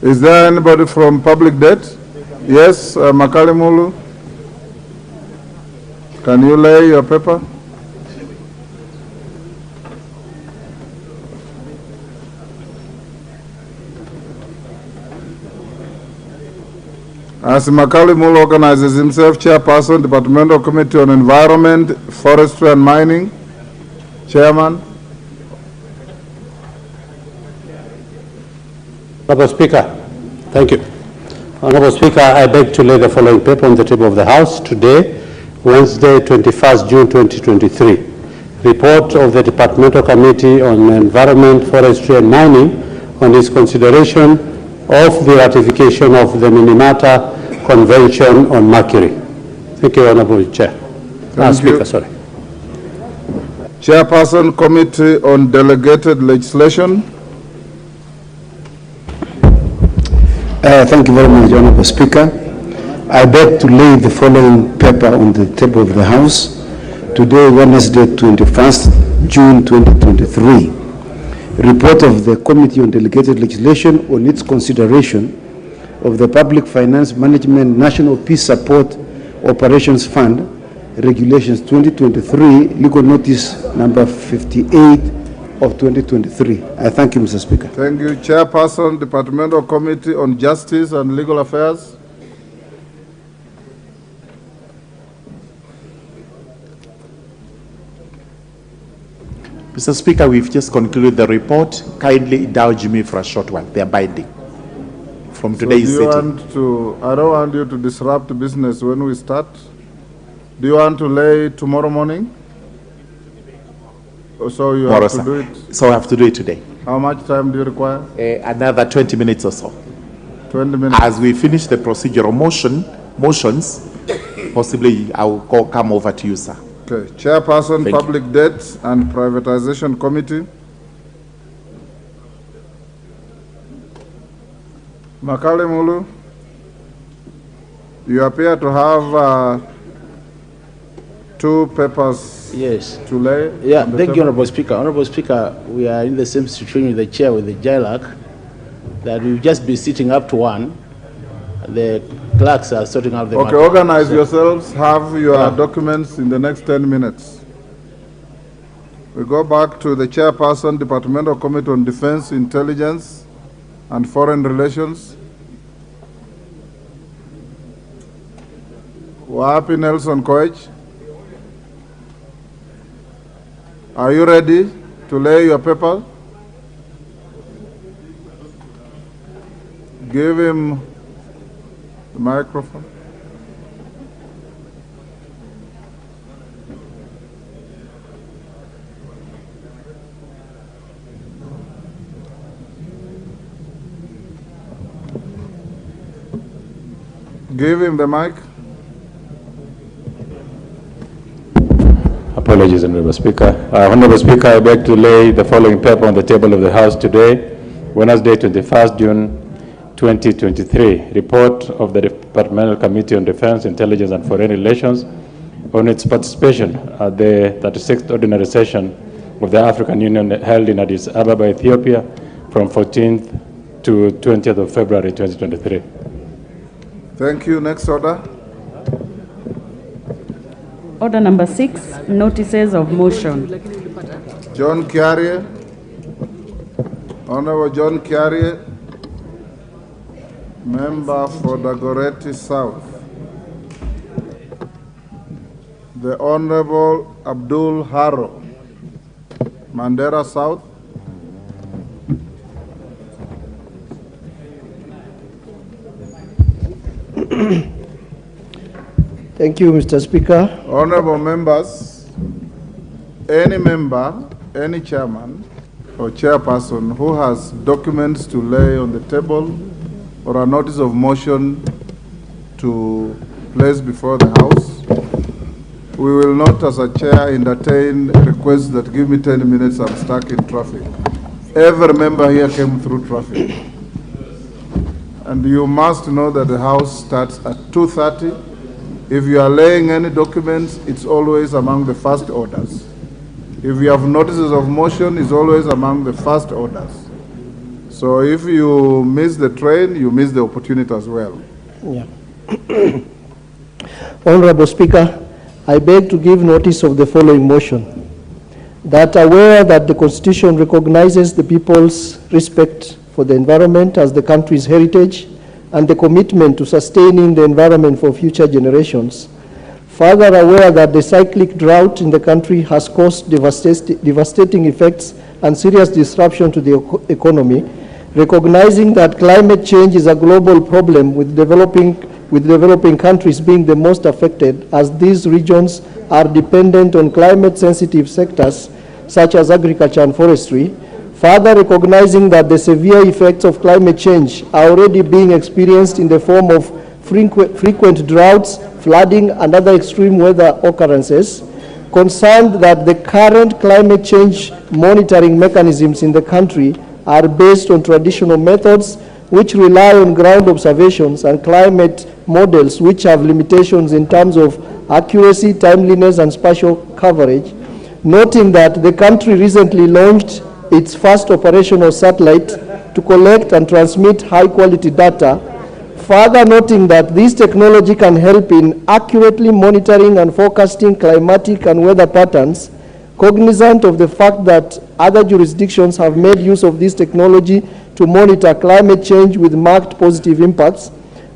Is there anybody from public debt? Yes, Makalimulu. Can you lay your paper? As Makalimulu organizes himself, Chairperson, Departmental Committee on Environment, Forestry and Mining. Chairman. Honourable Speaker, thank you. Honourable Speaker, I beg to lay the following paper on the table of the House today, Wednesday, 21st June 2023. Report of the Departmental Committee on Environment, Forestry and Mining on its consideration of the ratification of the Minamata Convention on Mercury. Thank you, Honourable Chair. Speaker, sorry. Chairperson, Committee on Delegated Legislation. Thank you very much, Honourable Speaker. I beg to lay the following paper on the table of the House today, Wednesday, 21st June 2023. Report of the Committee on Delegated Legislation on its consideration of the Public Finance Management National Peace Support Operations Fund Regulations 2023, legal notice number 58 of 2023. I thank you, Mr. Speaker. Thank you. Chairperson, Departmental Committee on Justice and Legal Affairs. Mr. Speaker, we've just concluded the report. Kindly indulge me for a short one. They are binding from today's sitting. I don't want you to disrupt business when we start. Do you want to lay tomorrow morning? So you have to do it? So I have to do it today. How much time do you require? Another 20 minutes or so. 20 minutes. As we finish the procedural motions, possibly I will come over to you, sir. Okay. Chairperson, Public Debt and Privatization Committee. Makalimulu, you appear to have two papers to lay. Yeah, thank you, Honourable Speaker. Honourable Speaker, we are in the same situation with the chair, with the JLAC, that we've just been sitting up to one. The clerks are sorting out the matter. Organize yourselves, have your documents in the next 10 minutes. We go back to the Chairperson, Departmental Committee on Defense, Intelligence and Foreign Relations. Wapi Nelson Koech. Are you ready to lay your paper? Give him the microphone. Give him the mic. Apologies, Honourable Speaker. Honourable Speaker, I beg to lay the following paper on the table of the House today, Wednesday, 21st June 2023. Report of the Departmental Committee on Defense, Intelligence and Foreign Relations on its participation at the 36th Ordinary Session of the African Union held in Addis Ababa, Ethiopia from 14th to 20th of February 2023. Thank you. Next order. Order number 6, notices of motion. John Kiarie. Honorable John Kiarie, member for Dagoretti South. The Honorable Abdul Haro, Mandera South. Thank you, Mr. Speaker. Honorable members, any member, any chairman or chairperson who has documents to lay on the table or a notice of motion to place before the House, we will not as a chair entertain requests that give me 10 minutes, I'm stuck in traffic. Every member here came through traffic. And you must know that the House starts at 2:30. If you are laying any documents, it's always among the first orders. If you have notices of motion, it's always among the first orders. So if you miss the train, you miss the opportunity as well. Yeah. Honorable Speaker, I beg to give notice of the following motion. That aware that the Constitution recognizes the people's respect for the environment as the country's heritage and the commitment to sustaining the environment for future generations, further aware that the cyclic drought in the country has caused devastating effects and serious disruption to the economy, recognizing that climate change is a global problem with developing countries being the most affected, as these regions are dependent on climate-sensitive sectors such as agriculture and forestry, further recognizing that the severe effects of climate change are already being experienced in the form of frequent droughts, flooding, and other extreme weather occurrences, concerned that the current climate change monitoring mechanisms in the country are based on traditional methods which rely on ground observations and climate models which have limitations in terms of accuracy, timeliness, and spatial coverage, noting that the country recently launched its first operational satellite to collect and transmit high-quality data, further noting that this technology can help in accurately monitoring and forecasting climatic and weather patterns, cognizant of the fact that other jurisdictions have made use of this technology to monitor climate change with marked positive impacts,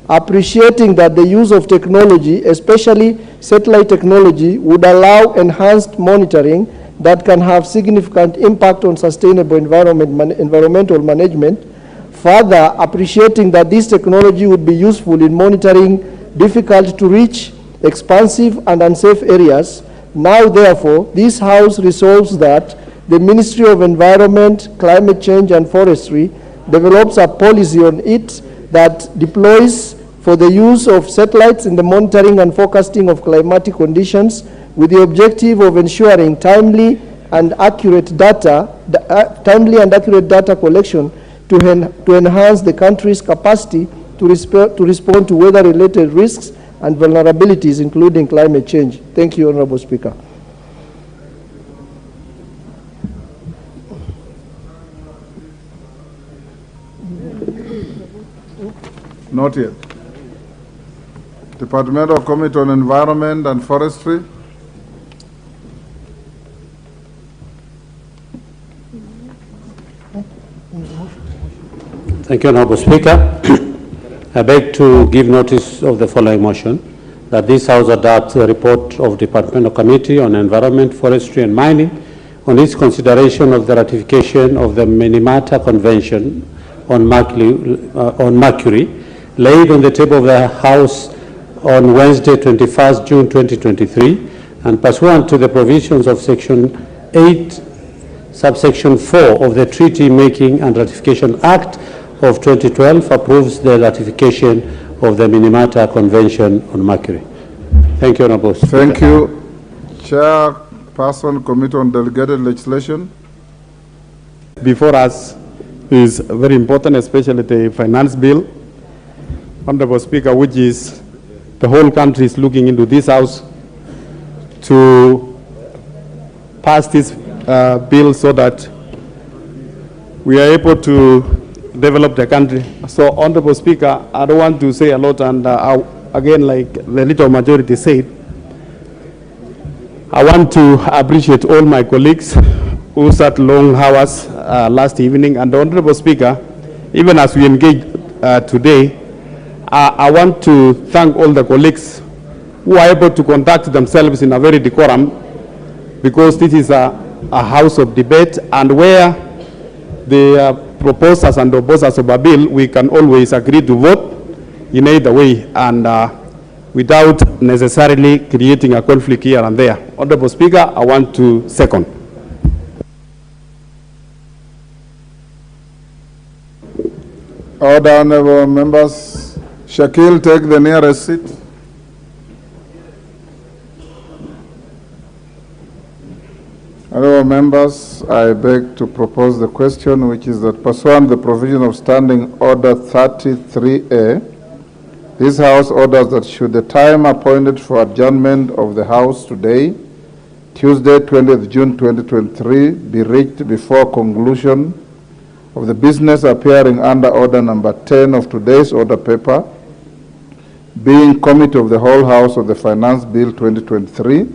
appreciating that the use of technology, especially satellite technology, would allow enhanced monitoring that can have significant impact on sustainable environmental management, further appreciating that this technology would be useful in monitoring difficult to reach, expansive, and unsafe areas. Now, therefore, this House resolves that the Ministry of Environment, Climate Change, and Forestry develops a policy on it that deploys for the use of satellites in the monitoring and forecasting of climatic conditions with the objective of ensuring timely and accurate data collection to enhance the country's capacity to respond to weather-related risks and vulnerabilities, including climate change. Thank you, Honorable Speaker. Not yet. Departmental Committee on Environment and Forestry. Thank you, Honorable Speaker. I beg to give notice of the following motion, that this House adopts the report of Departmental Committee on Environment, Forestry and Mining on its consideration of the ratification of the Minamata Convention on Mercury, laid on the table of the House on Wednesday, 21st June 2023, and pursuant to the provisions of Section 8, Subsection 4 of the Treaty Making and Ratification Act of 2012, approves the ratification of the Minamata Convention on Mercury. Thank you, Honorable Speaker. Thank you. Chairperson, Committee on Delegated Legislation. Before us is very important, especially the finance bill. Honorable Speaker, which is the whole country is looking into this House to pass this bill so that we are able to develop the country. So, Honorable Speaker, I don't want to say a lot, and again, like the little majority said, I want to appreciate all my colleagues who sat long hours last evening. And Honorable Speaker, even as we engage today, I want to thank all the colleagues who are able to conduct themselves in a very decorum, because this is a house of debate, and where the proposers and opposers of a bill, we can always agree to vote in either way, and without necessarily creating a conflict here and there. Honorable Speaker, I want to second. Order, honorable members. Shakil, take the nearest seat. Honorable members, I beg to propose the question, which is that pursuant to the provision of Standing Order 33A, this House orders that should the time appointed for adjournment of the House today, Tuesday, 20th June 2023, be reached before conclusion of the business appearing under order number 10 of today's order paper, being Committee of the Whole House of the Finance Bill 2023,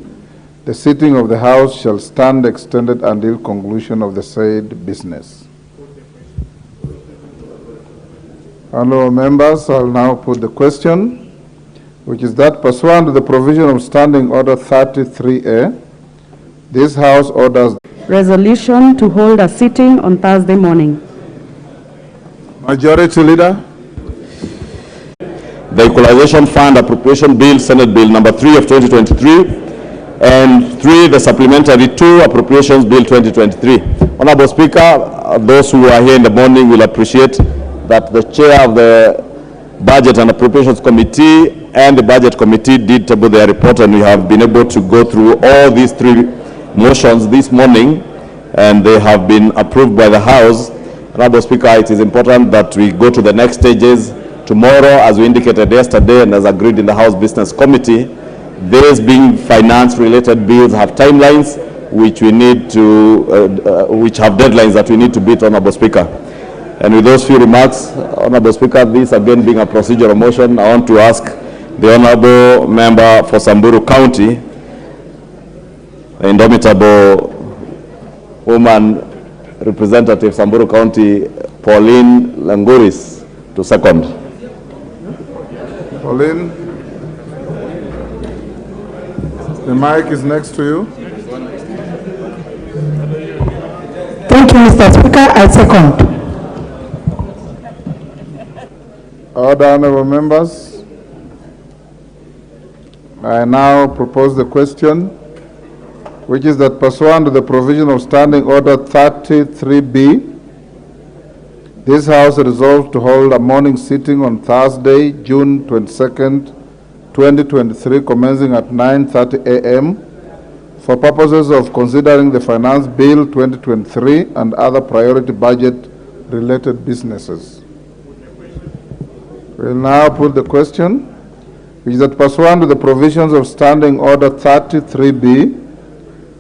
the sitting of the House shall stand extended until conclusion of the said business. Honourable members, I'll now put the question, which is that pursuant to the provision of Standing Order 33A, this House orders Resolution to hold a sitting on Thursday morning. Majority Leader. The Equalization Fund Appropriation Bill, Senate Bill number 3 of 2023, and 3, the Supplementary 2 Appropriations Bill 2023. Honorable Speaker, those who are here in the morning will appreciate that the Chair of the Budget and Appropriations Committee and the Budget Committee did table their report, and we have been able to go through all these 3 motions this morning, and they have been approved by the House. Honorable Speaker, it is important that we go to the next stages. Tomorrow, as we indicated yesterday and as agreed in the House Business Committee, these being finance-related bills have timelines which we need to, which have deadlines that we need to beat, Honorable Speaker. And with those few remarks, Honorable Speaker, this again being a procedural motion, I want to ask the Honorable Member for Samburu County, the indomitable woman representative Samburu County, Pauline Languris, to second. Pauline, the mic is next to you. Thank you, Mr. Speaker. I second. Order, honorable members. I now propose the question, which is that pursuant to the provision of Standing Order 33B, this House resolved to hold a morning sitting on Thursday, June 22nd, 2023, commencing at 9:30 a.m. for purposes of considering the Finance Bill 2023 and other priority budget-related businesses. We'll now put the question, which is that pursuant to the provisions of Standing Order 33B,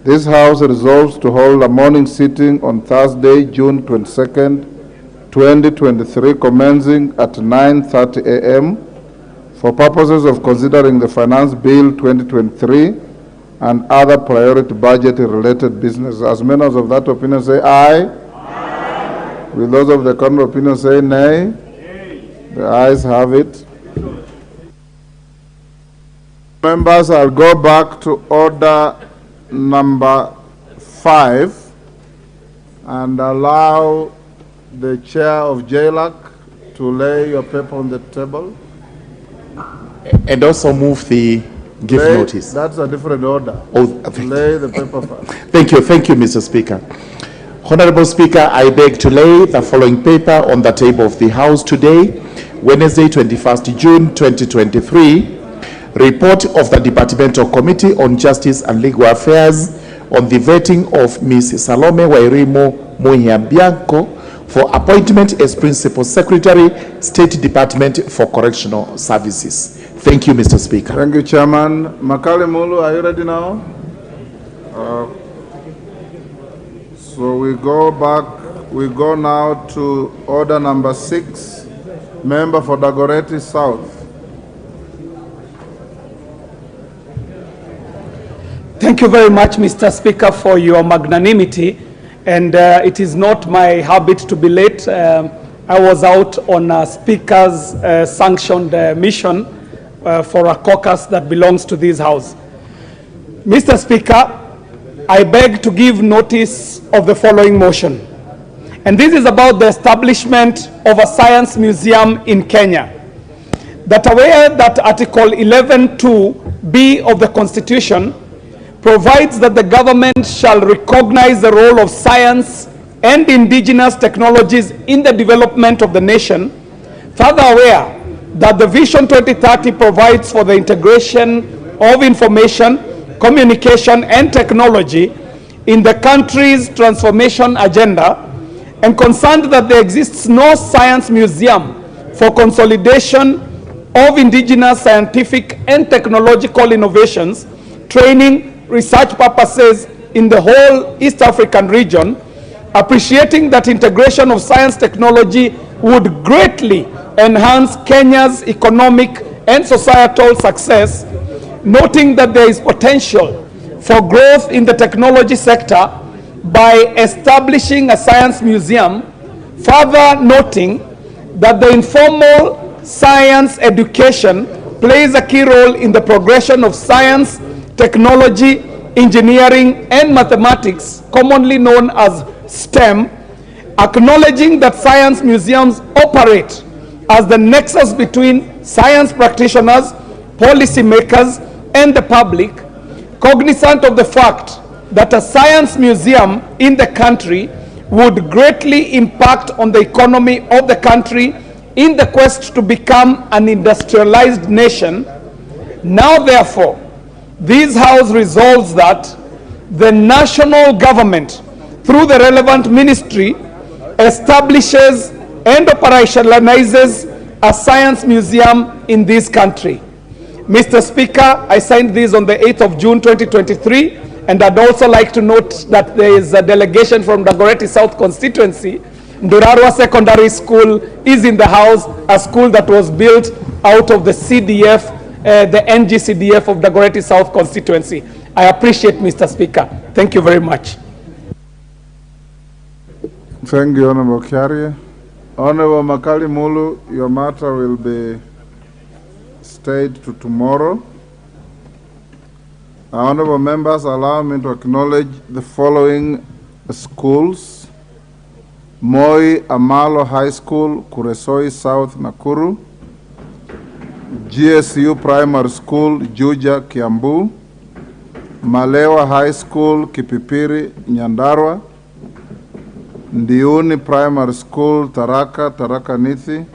this House resolves to hold a morning sitting on Thursday, June 22nd, 2023, commencing at 9:30 a.m. for purposes of considering the Finance Bill 2023 and other priority budget-related businesses. As members of that opinion say aye. Aye. Will those of the contrary opinion say nay? The ayes have it. Members, I'll go back to order number 5 and allow the chair of JLAC to lay your paper on the table. And also move the gift notice. That's a different order. Oh, lay the paper first. Thank you, Mr. Speaker. Honorable Speaker, I beg to lay the following paper on the table of the House today, Wednesday, 21st June 2023. Report of the Departmental Committee on Justice and Legal Affairs on the vetting of Ms. Salome Wairimo Munyambianco for appointment as Principal Secretary, State Department for Correctional Services. Thank you, Mr. Speaker. Thank you, Chairman. Makale Mulu, are you ready now? So we go now to order number 6, member for Dagoretti South. Thank you very much, Mr. Speaker, for your magnanimity. And it is not my habit to be late. I was out on a Speaker's sanctioned mission for a caucus that belongs to this House. Mr. Speaker, I beg to give notice of the following motion. And this is about the establishment of a science museum in Kenya. That aware that Article 11(2)(b) of the Constitution provides that the government shall recognize the role of science and indigenous technologies in the development of the nation, further aware that the Vision 2030 provides for the integration of information, communication, and technology in the country's transformation agenda, and concerned that there exists no science museum for consolidation of indigenous scientific and technological innovations, training, research purposes in the whole East African region, appreciating that integration of science technology would greatly enhance Kenya's economic and societal success, noting that there is potential for growth in the technology sector by establishing a science museum, further noting that the informal science education plays a key role in the progression of science, technology, engineering, and mathematics, commonly known as STEM, acknowledging that science museums operate as the nexus between science practitioners, policymakers, and the public, cognizant of the fact that a science museum in the country would greatly impact on the economy of the country in the quest to become an industrialized nation. Now, therefore, this House resolves that the national government, through the relevant ministry, establishes and operationalizes a science museum in this country. Mr. Speaker, I signed this on the 8th of June 2023, and I'd also like to note that there is a delegation from Dagoretti South constituency. Ndurarwa Secondary School is in the house, a school that was built out of the CDF, the NGCDF of Dagoretti South constituency. I appreciate, Mr. Speaker. Thank you very much. Thank you, Honorable Kiarie. Honorable Makali Mulu, your matter will be stayed to tomorrow. Honorable members, allow me to acknowledge the following schools: Moi Amalo High School, Kuresoi South, Nakuru; GSU Primary School, Juja, Kiambu; Malewa High School, Kipipiri, Nyandarua; Ndiuni Primary School, Taraka, Taraka Nithi;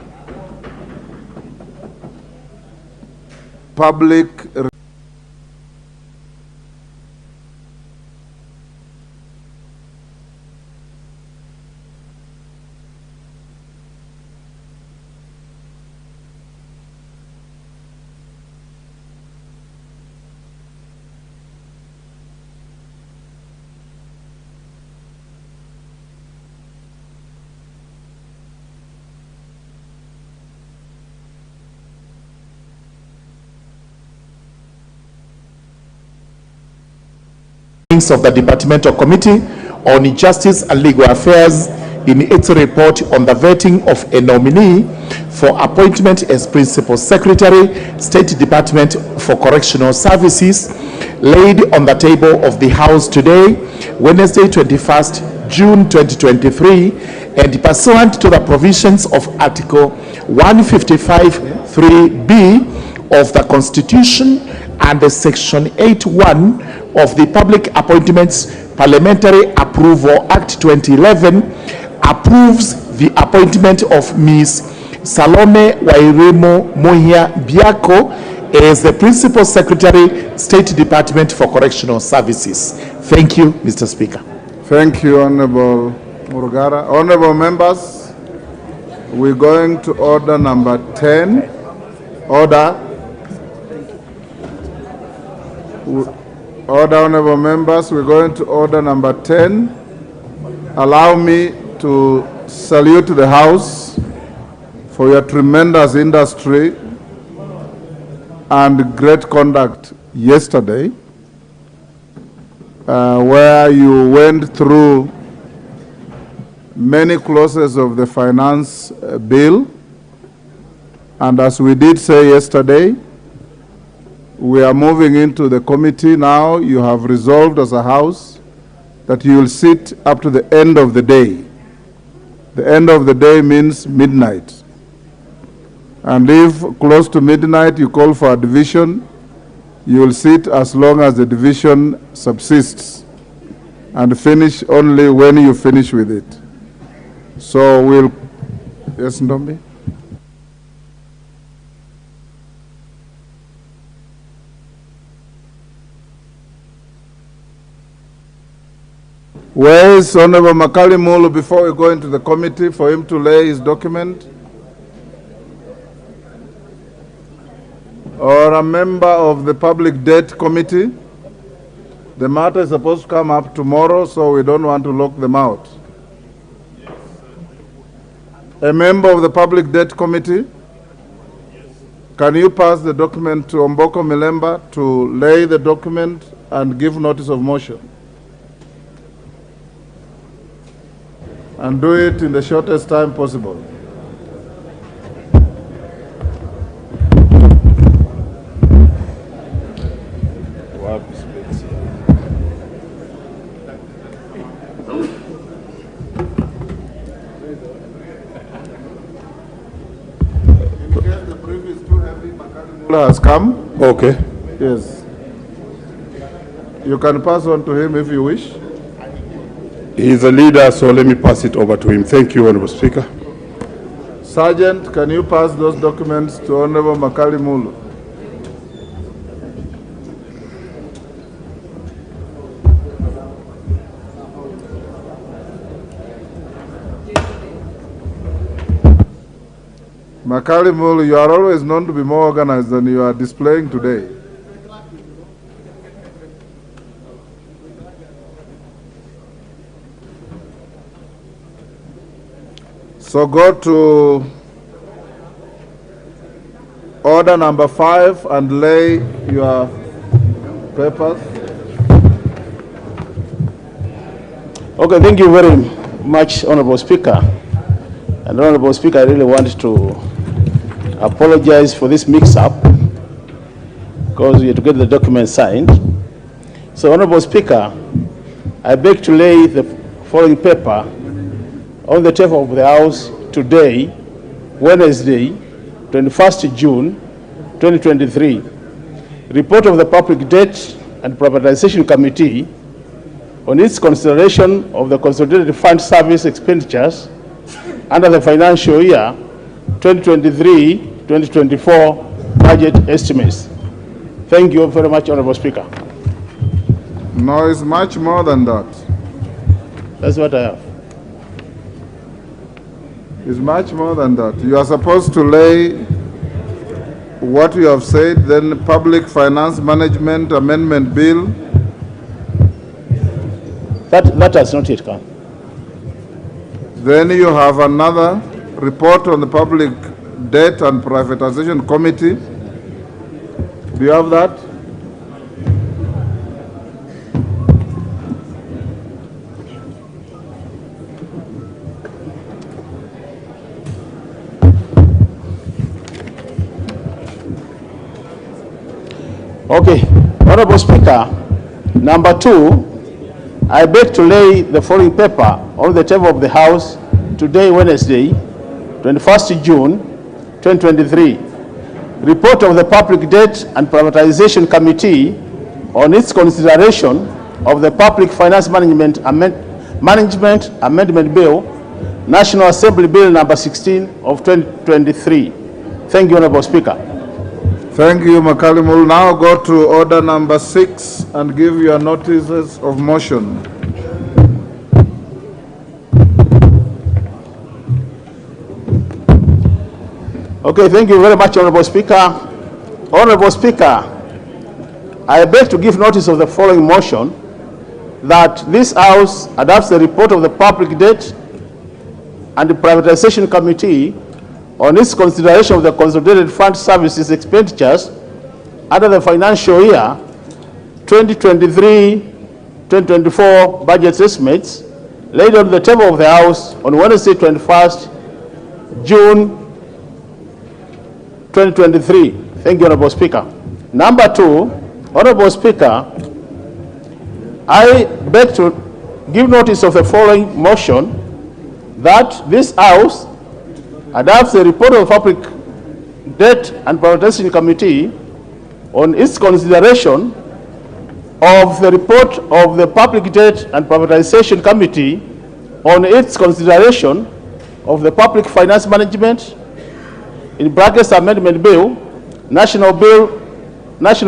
Public of the Departmental Committee on Justice and Legal Affairs in its report on the vetting of a nominee for appointment as Principal Secretary, State Department for Correctional Services, laid on the table of the House today, Wednesday, 21st June 2023, and pursuant to the provisions of Article 155(3)(b) of the Constitution and the Section 8(1) of the Public Appointments Parliamentary Approval Act 2011, approves the appointment of Ms. Salome Wairemo Mohia Biako as the Principal Secretary, State Department for Correctional Services. Thank you, Mr. Speaker. Thank you, Honorable Murugara. Honorable members, we're going to order number 10. Order. Order, honorable members, we're going to order number 10. Allow me to salute the House for your tremendous industry and great conduct yesterday, where you went through many clauses of the finance bill. And as we did say yesterday, we are moving into the committee now. You have resolved as a House that you will sit up to the end of the day. The end of the day means midnight. And if close to midnight you call for a division, you will sit as long as the division subsists and finish only when you finish with it. So we'll, yes, Ndombi? Where is Honorable Makali Mulu before we go into the committee for him to lay his document? Or a member of the Public Debt Committee? The matter is supposed to come up tomorrow, so we don't want to lock them out. A member of the Public Debt Committee, can you pass the document to Omboko Milemba to lay the document and give notice of motion? And do it in the shortest time possible. Has come. Okay. Yes. You can pass on to him if you wish. He is a leader, so let me pass it over to him. Thank you, Honorable Speaker. Sergeant, can you pass those documents to Honorable Makali Mulu? Makali Mulu, you are always known to be more organized than you are displaying today. So go to order number 5 and lay your papers. Okay, thank you very much, Honorable Speaker. And Honorable Speaker, I really want to apologize for this mix-up because we had to get the document signed. So, Honorable Speaker, I beg to lay the following paper on the table of the House today, Wednesday, 21st June, 2023. Report of the Public Debt and Privatization Committee on its consideration of the Consolidated Fund Service expenditures under the financial year 2023-2024 budget estimates. Thank you very much, Honorable Speaker. No, it's much more than that. That's what I have. It's much more than that. You are supposed to lay what you have said, then Public Finance Management Amendment Bill. That has not yet come. Then you have another report on the Public Debt and Privatization Committee. Do you have that? Okay, Honorable Speaker, number 2, I beg to lay the following paper on the table of the House today, Wednesday, 21st June, 2023. Report of the Public Debt and Privatization Committee on its consideration of the Public Finance Management Amendment Bill, National Assembly Bill number 16 of 2023. Thank you, Honorable Speaker. Thank you, Makalimul. Now go to order number 6 and give your notices of motion. Okay, thank you very much, Honorable Speaker. Honorable Speaker, I beg to give notice of the following motion that this House adopts the report of the Public Debt and the Privatization Committee on its consideration of the Consolidated Fund Services expenditures under the financial year 2023-2024 budget estimates laid on the table of the House on Wednesday, 21st June 2023. Thank you, Honorable Speaker. Number 2, Honorable Speaker, I beg to give notice of the following motion that this House adopts the report of the Public Debt and Privatization Committee on its consideration of the report of the Public Debt and Privatization Committee on its consideration of the Public Finance Management in brackets Amendment Bill, National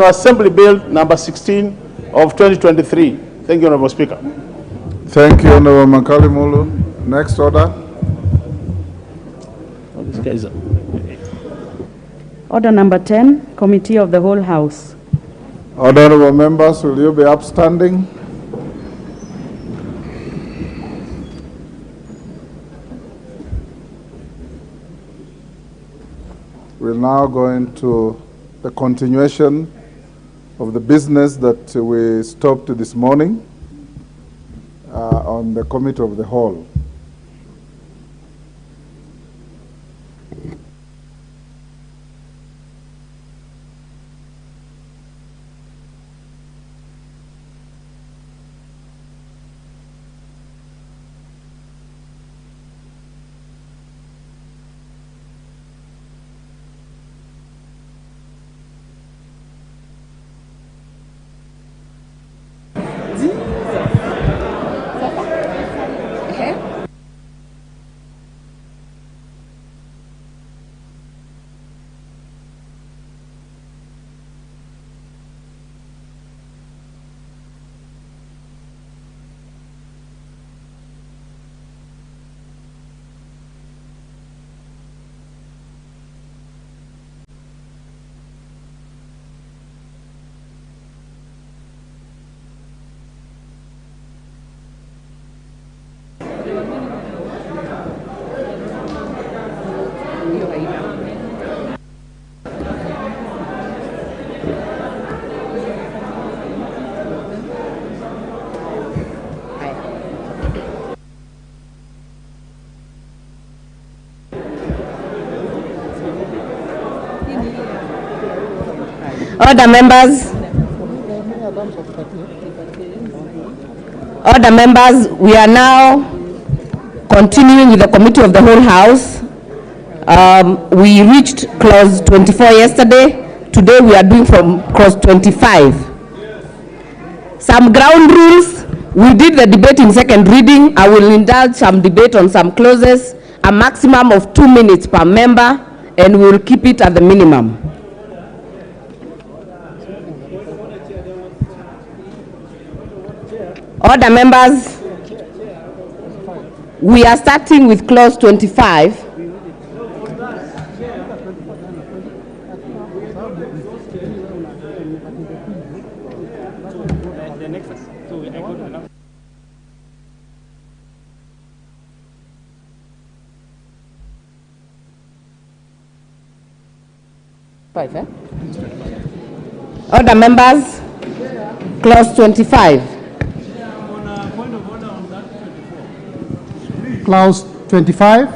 Assembly Bill number 16 of 2023. Thank you, Honorable Speaker. Thank you, Honorable Makalimulu. Next order. Order number 10, Committee of the Whole House. Honorable members, will you be upstanding? We'll now go into the continuation of the business that we stopped this morning on the Committee of the Whole. Order, members. Order, members. We are now continuing with the Committee of the Whole House. We reached clause 24 yesterday. Today we are doing from clause 25. Some ground rules. We did the debate in second reading. I will indulge some debate on some clauses, a maximum of 2 minutes per member, and we will keep it at the minimum. Order, members. We are starting with clause 25. Order, members. Clause 25. Clause 25.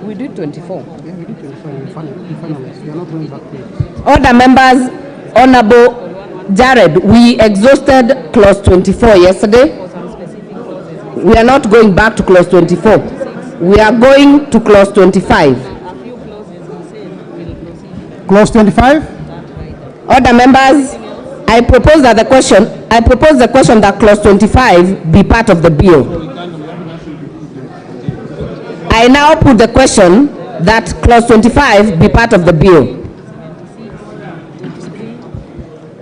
We did 24. Yeah, we did 25. We finalized. We are not going back to it. Order, members. Honorable Jared, we exhausted clause 24 yesterday. We are not going back to clause 24. We are going to clause 25. Clause 25. Order, members. I propose the question that clause 25 be part of the bill. I now put the question that clause 25 be part of the bill.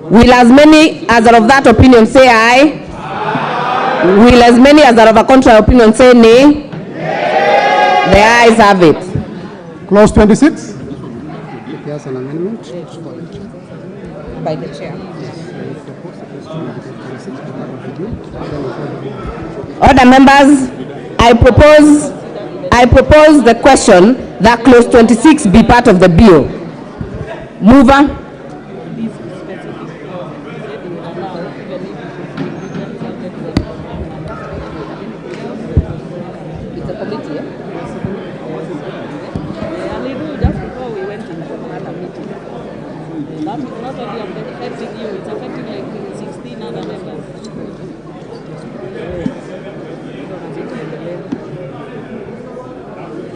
Will as many as are of that opinion say aye? Aye. Will as many as are of a contrary opinion say nay? Nay. The ayes have it. Clause 26. There's an amendment by the chair. Order, members. I propose the question that clause 26 be part of the bill. Mover.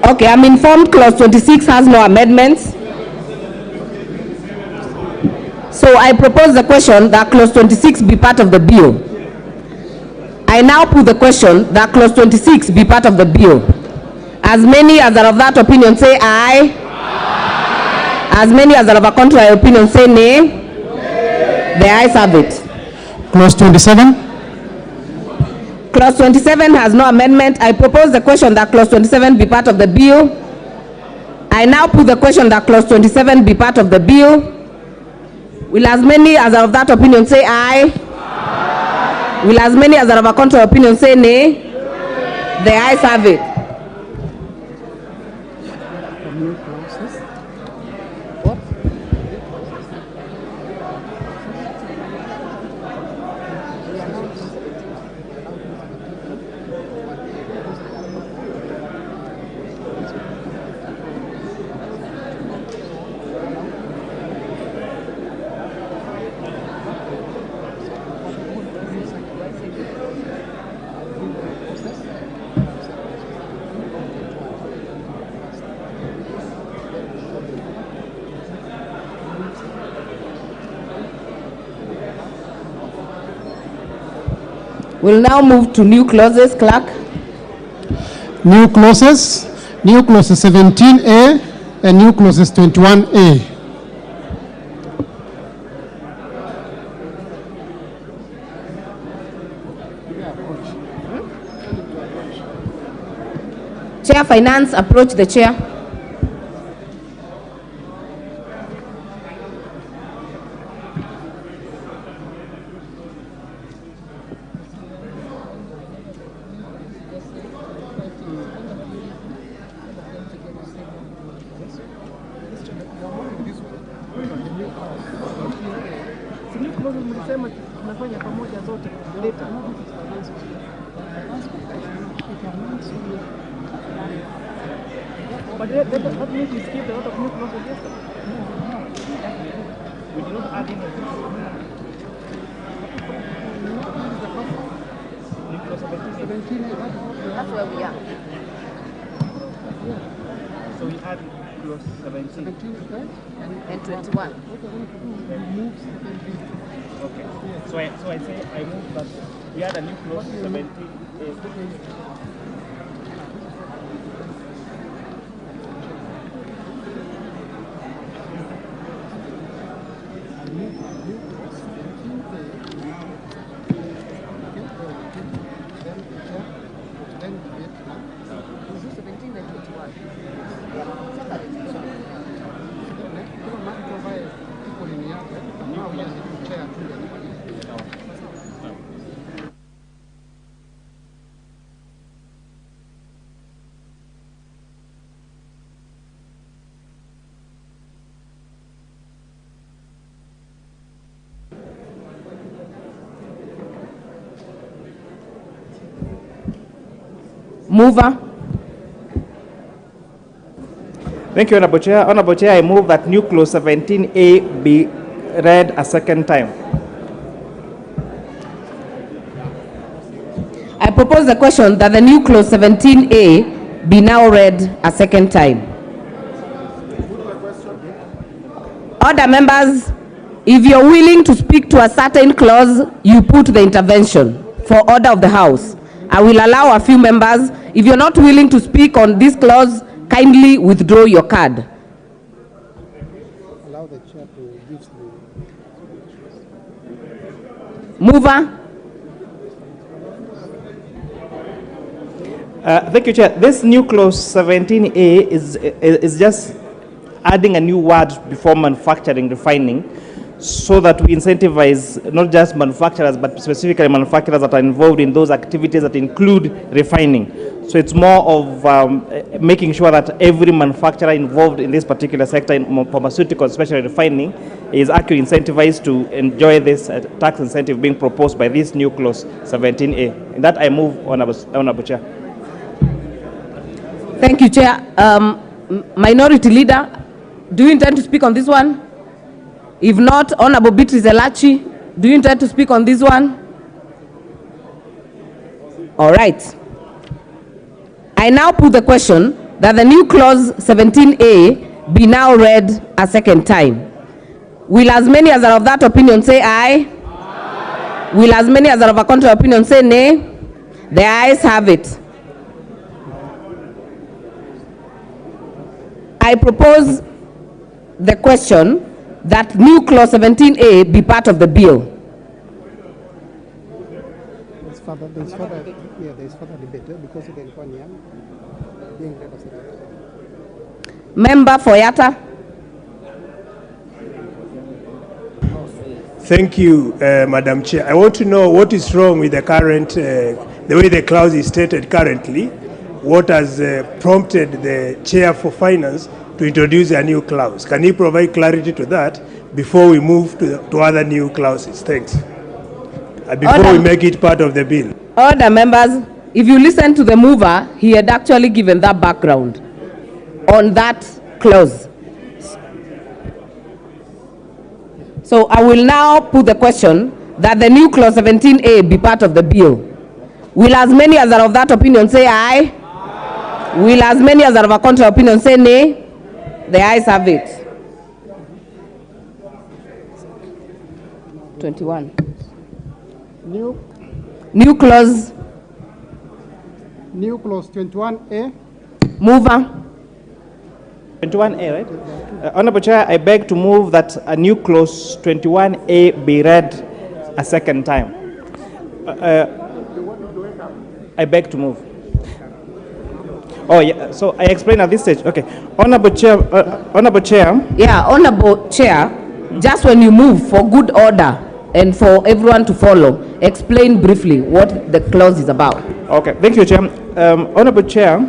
Okay, I'm informed clause 26 has no amendments. So I propose the question that clause 26 be part of the bill. I now put the question that clause 26 be part of the bill. As many as are of that opinion say aye. Aye. As many as are of a contrary opinion say nay. Nay. The ayes have it. Clause 27. Clause 27 has no amendment. I propose the question that clause 27 be part of the bill. I now put the question that clause 27 be part of the bill. Will as many as are of that opinion say aye? Aye. Will as many as are of a contrary opinion say nay? The ayes have it. We'll now move to new clauses, clerk. New clauses 17A and new clauses 21A. Chair Finance, approach the chair. But that means we skipped a lot of new clauses yesterday. We did not add in new clause 17. That's where we are. So we add clause 17. And 21. Okay. So I say I move that we add a new clause 17. Mover. Thank you, Honorable Chair. Honorable Chair, I move that new clause 17A be read a second time. I propose the question that the new clause 17A be now read a second time. Order, members. If you're willing to speak to a certain clause, you put the intervention for order of the House. I will allow a few members. If you're not willing to speak on this clause, kindly withdraw your card. Allow the chair to give the... Mover. Thank you, Chair. This new clause 17A is just adding a new word before manufacturing, refining, so that we incentivize not just manufacturers, but specifically manufacturers that are involved in those activities that include refining. So it's more of making sure that every manufacturer involved in this particular sector, in pharmaceuticals, especially refining, is actually incentivized to enjoy this tax incentive being proposed by this new clause 17A. And that I move, Honorable Chair. Thank you, Chair. Minority Leader, do you intend to speak on this one? If not, Honorable Beatrice Elachi, do you intend to speak on this one? All right. I now put the question that the new clause 17A be now read a second time. Will as many as are of that opinion say aye? Aye. Will as many as are of a contrary opinion say nay? The ayes have it. I propose the question that new clause 17A be part of the bill. There's further debate because of the Lithuanian being read as a... Member Foyata. Thank you, Madam Chair. I want to know what is wrong with the current, the way the clause is stated currently. What has prompted the Chair for Finance to introduce a new clause? Can you provide clarity to that before we move to other new clauses? Thanks. Before we make it part of the bill. Order, members. If you listen to the mover, he had actually given that background on that clause. So I will now put the question that the new clause 17A be part of the bill. Will as many as are of that opinion say aye? Aye. Will as many as are of a contrary opinion say nay? The ayes have it. 21. New clause. New clause 21A. Mover. 21A, right? Honorable Chair, I beg to move that a new clause 21A be read a second time. I beg to move. Oh, yeah. So I explain at this stage. Okay. Honorable Chair. Yeah, Honorable Chair, just when you move for good order and for everyone to follow, explain briefly what the clause is about. Okay. Thank you, Chair. Honorable Chair,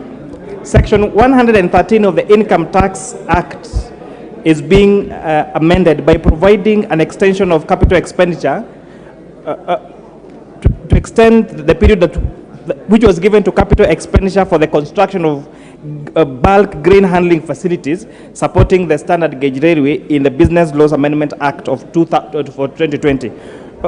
Section 113 of the Income Tax Act is being amended by providing an extension of capital expenditure to extend the period which was given to capital expenditure for the construction of bulk grain handling facilities supporting the standard gauge railway in the Business Laws Amendment Act of 2020.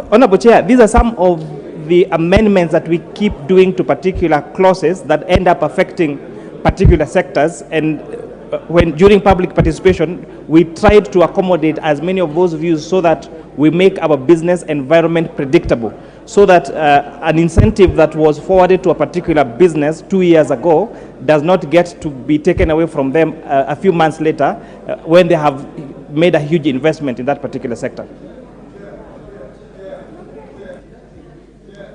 Honorable Chair, these are some of the amendments that we keep doing to particular clauses that end up affecting particular sectors, and when during public participation we tried to accommodate as many of those views so that we make our business environment predictable, so that an incentive that was forwarded to a particular business 2 years ago does not get to be taken away from them a few months later when they have made a huge investment in that particular sector.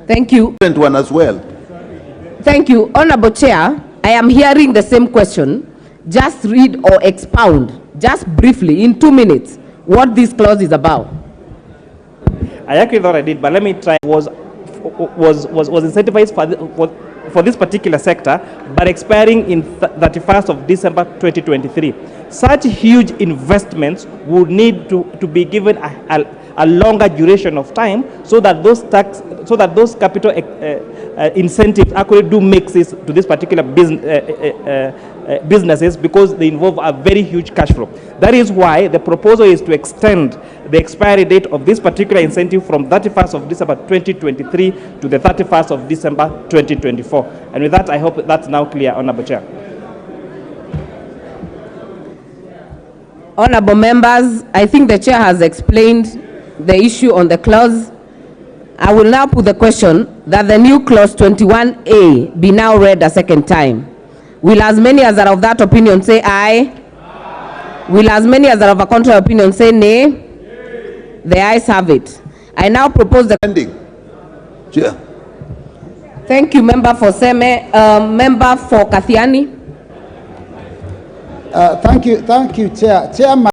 Thank you. One as well. Thank you. Honorable Chair, I am hearing the same question. Just read or expound, just briefly, in 2 minutes, what this clause is about. I actually thought I did, but let me try. Was incentivized for this particular sector, but expiring in 31st of December 2023. Such huge investments would need to be given a longer duration of time, so that those capital incentives actually do make sense to this particular businesses, because they involve a very huge cash flow. That is why the proposal is to extend the expiry date of this particular incentive from 31st of December 2023 to the 31st of December 2024. And with that, I hope that's now clear, Honorable Chair. Honorable members, I think the chair has explained the issue on the clause. I will now put the question that the new clause 21A be now read a second time. Will as many as are of that opinion say aye? Aye. Will as many as are of a contrary opinion say nay? Nay. The ayes have it. I now propose the ending. Chair. Thank you, member for Seme. Member for Kathiani. Thank you, Chair. Chairman.